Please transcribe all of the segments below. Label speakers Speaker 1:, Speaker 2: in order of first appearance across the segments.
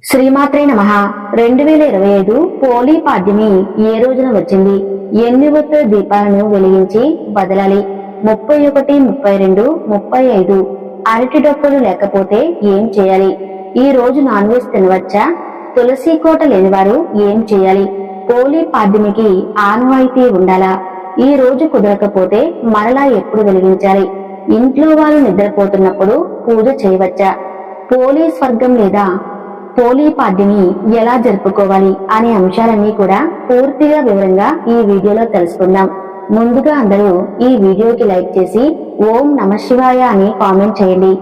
Speaker 1: శ్రీమాత్రే నమః 2025 పోలీ పాడ్యమి ఏ రోజున వచ్చింది? ఎన్ని ఒత్తు దీపాలను వెలిగించి వదలాలి? 31, 32, 35 అరటి డొక్కలు లేకపోతే ఏం చేయాలి? ఈ రోజు నాన్ వెజ్ తినవచ్చా? తులసి కోట లేనివారు ఏం చేయాలి? పోలీ పాడ్యమికి ఆనవాయితీ ఉండాలా? ఈ రోజు కుదరకపోతే మరలా ఎప్పుడు వెలిగించాలి? ఇంట్లో వారు నిద్రపోతున్నప్పుడు పూజ చేయవచ్చా? పోలీ స్వర్గం లేదా పోలీ పాడ్యమి ఎలా జరుపుకోవాలి అనే అంశాలన్నీ కూడా పూర్తిగా వివరంగా ఈ వీడియోలో తెలుసుకుందాం. ముందుగా అందరూ ఈ వీడియోకి లైక్ చేసి ఓం నమఃశివాయ అని కామెంట్ చేయండి.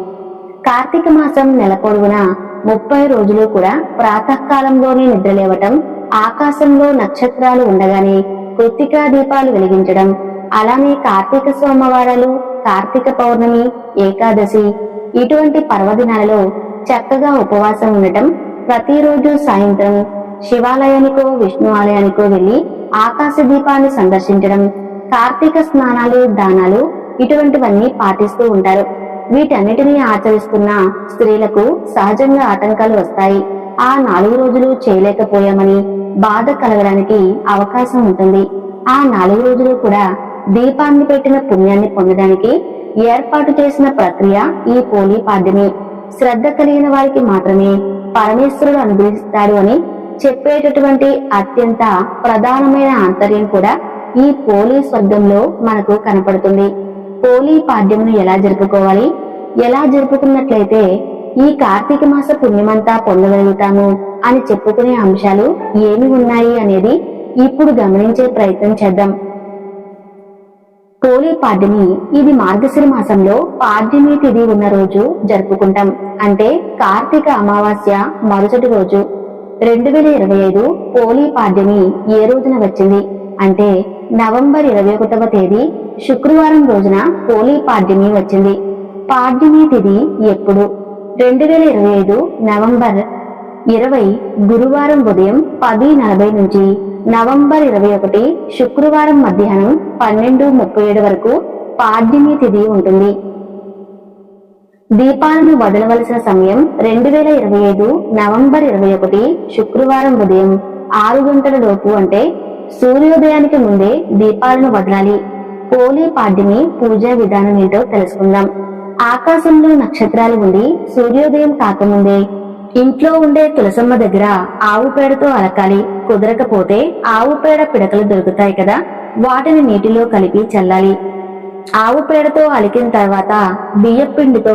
Speaker 1: కార్తీక మాసం నెల పొడవునా 30 రోజులు కూడా ప్రాతకాలంలోనే నిద్రలేవటం, ఆకాశంలో నక్షత్రాలు ఉండగానే కృత్తికా దీపాలు వెలిగించడం, అలానే కార్తీక సోమవారాలు, కార్తీక పౌర్ణమి, ఏకాదశి ఇటువంటి పర్వదినాలలో చక్కగా ఉపవాసం ఉండటం, ప్రతిరోజు సాయంత్రం శివాలయానికో విష్ణు ఆలయానికో వెళ్లి ఆకాశ దీపాన్ని సందర్శించడం, కార్తీక స్నానాలు, దానాలు ఇటువంటివన్నీ పాటిస్తూ ఉంటారు. వీటన్నిటినీ ఆచరిస్తున్న స్త్రీలకు సహజంగా ఆటంకాలు వస్తాయి. ఆ 4 రోజులు చేయలేకపోయామని బాధ కలగడానికి అవకాశం ఉంటుంది. ఆ 4 రోజులు కూడా దీపాన్ని పెట్టిన పుణ్యాన్ని పొందడానికి ఏర్పాటు చేసిన ప్రక్రియ ఈ పోలీ పాడ్యమి. శ్రద్ధ కలిగిన వారికి మాత్రమే పరమేశ్వరుడు అనుగ్రహిస్తాడు అని చెప్పేటటువంటి అత్యంత ప్రధానమైన ఆంతర్యం కూడా ఈ పోలీ స్వర్గంలో మనకు కనపడుతుంది. పోలీ పాడ్యమును ఎలా జరుపుకోవాలి, ఎలా జరుపుకున్నట్లయితే ఈ కార్తీక మాస పుణ్యమంతా పొందగలుగుతాము అని చెప్పుకునే అంశాలు ఏమి ఉన్నాయి అనేది ఇప్పుడు గమనించే ప్రయత్నం చేద్దాం. పోలీ పాడ్యమి ఇది మార్గశిర మాసంలో పాడ్యమి తిథి ఉన్న రోజు జరుపుకుంటాం. అంటే కార్తీక అమావాస్య మరుసటి రోజు. 2025 పోలీ పాడ్యమి ఏ రోజున వచ్చింది అంటే నవంబర్ 21వ తేదీ శుక్రవారం రోజున పోలీ పాడ్యమి వచ్చింది. పాడ్యమి తిథి ఎప్పుడు? 2025 నవంబర్ 20 గురువారం ఉదయం 10:40 నుంచి నవంబర్ 21 శుక్రవారం మధ్యాహ్నం 12:37 వరకు పాడ్యమి తిథి ఉంటుంది. దీపాలను వదలవలసిన సమయం 2025 నవంబర్ 21 శుక్రవారం ఉదయం 6 గంటల లోపు, అంటే సూర్యోదయానికి ముందే దీపాలను వదలాలి. పోలీ పాడ్యమి పూజా విధానం ఏంటో తెలుసుకుందాం. ఆకాశంలో నక్షత్రాలు ఉండి సూర్యోదయం కాకముందే ఇంట్లో ఉండే తులసమ్మ దగ్గర ఆవు పేడతో అలకాలి. కుదరకపోతే ఆవు పేడ పిడకలు దొరుకుతాయి కదా, వాటిని నీటిలో కలిపి చల్లాలి. ఆవు పేడతో అలికిన తర్వాత బియ్యపిండితో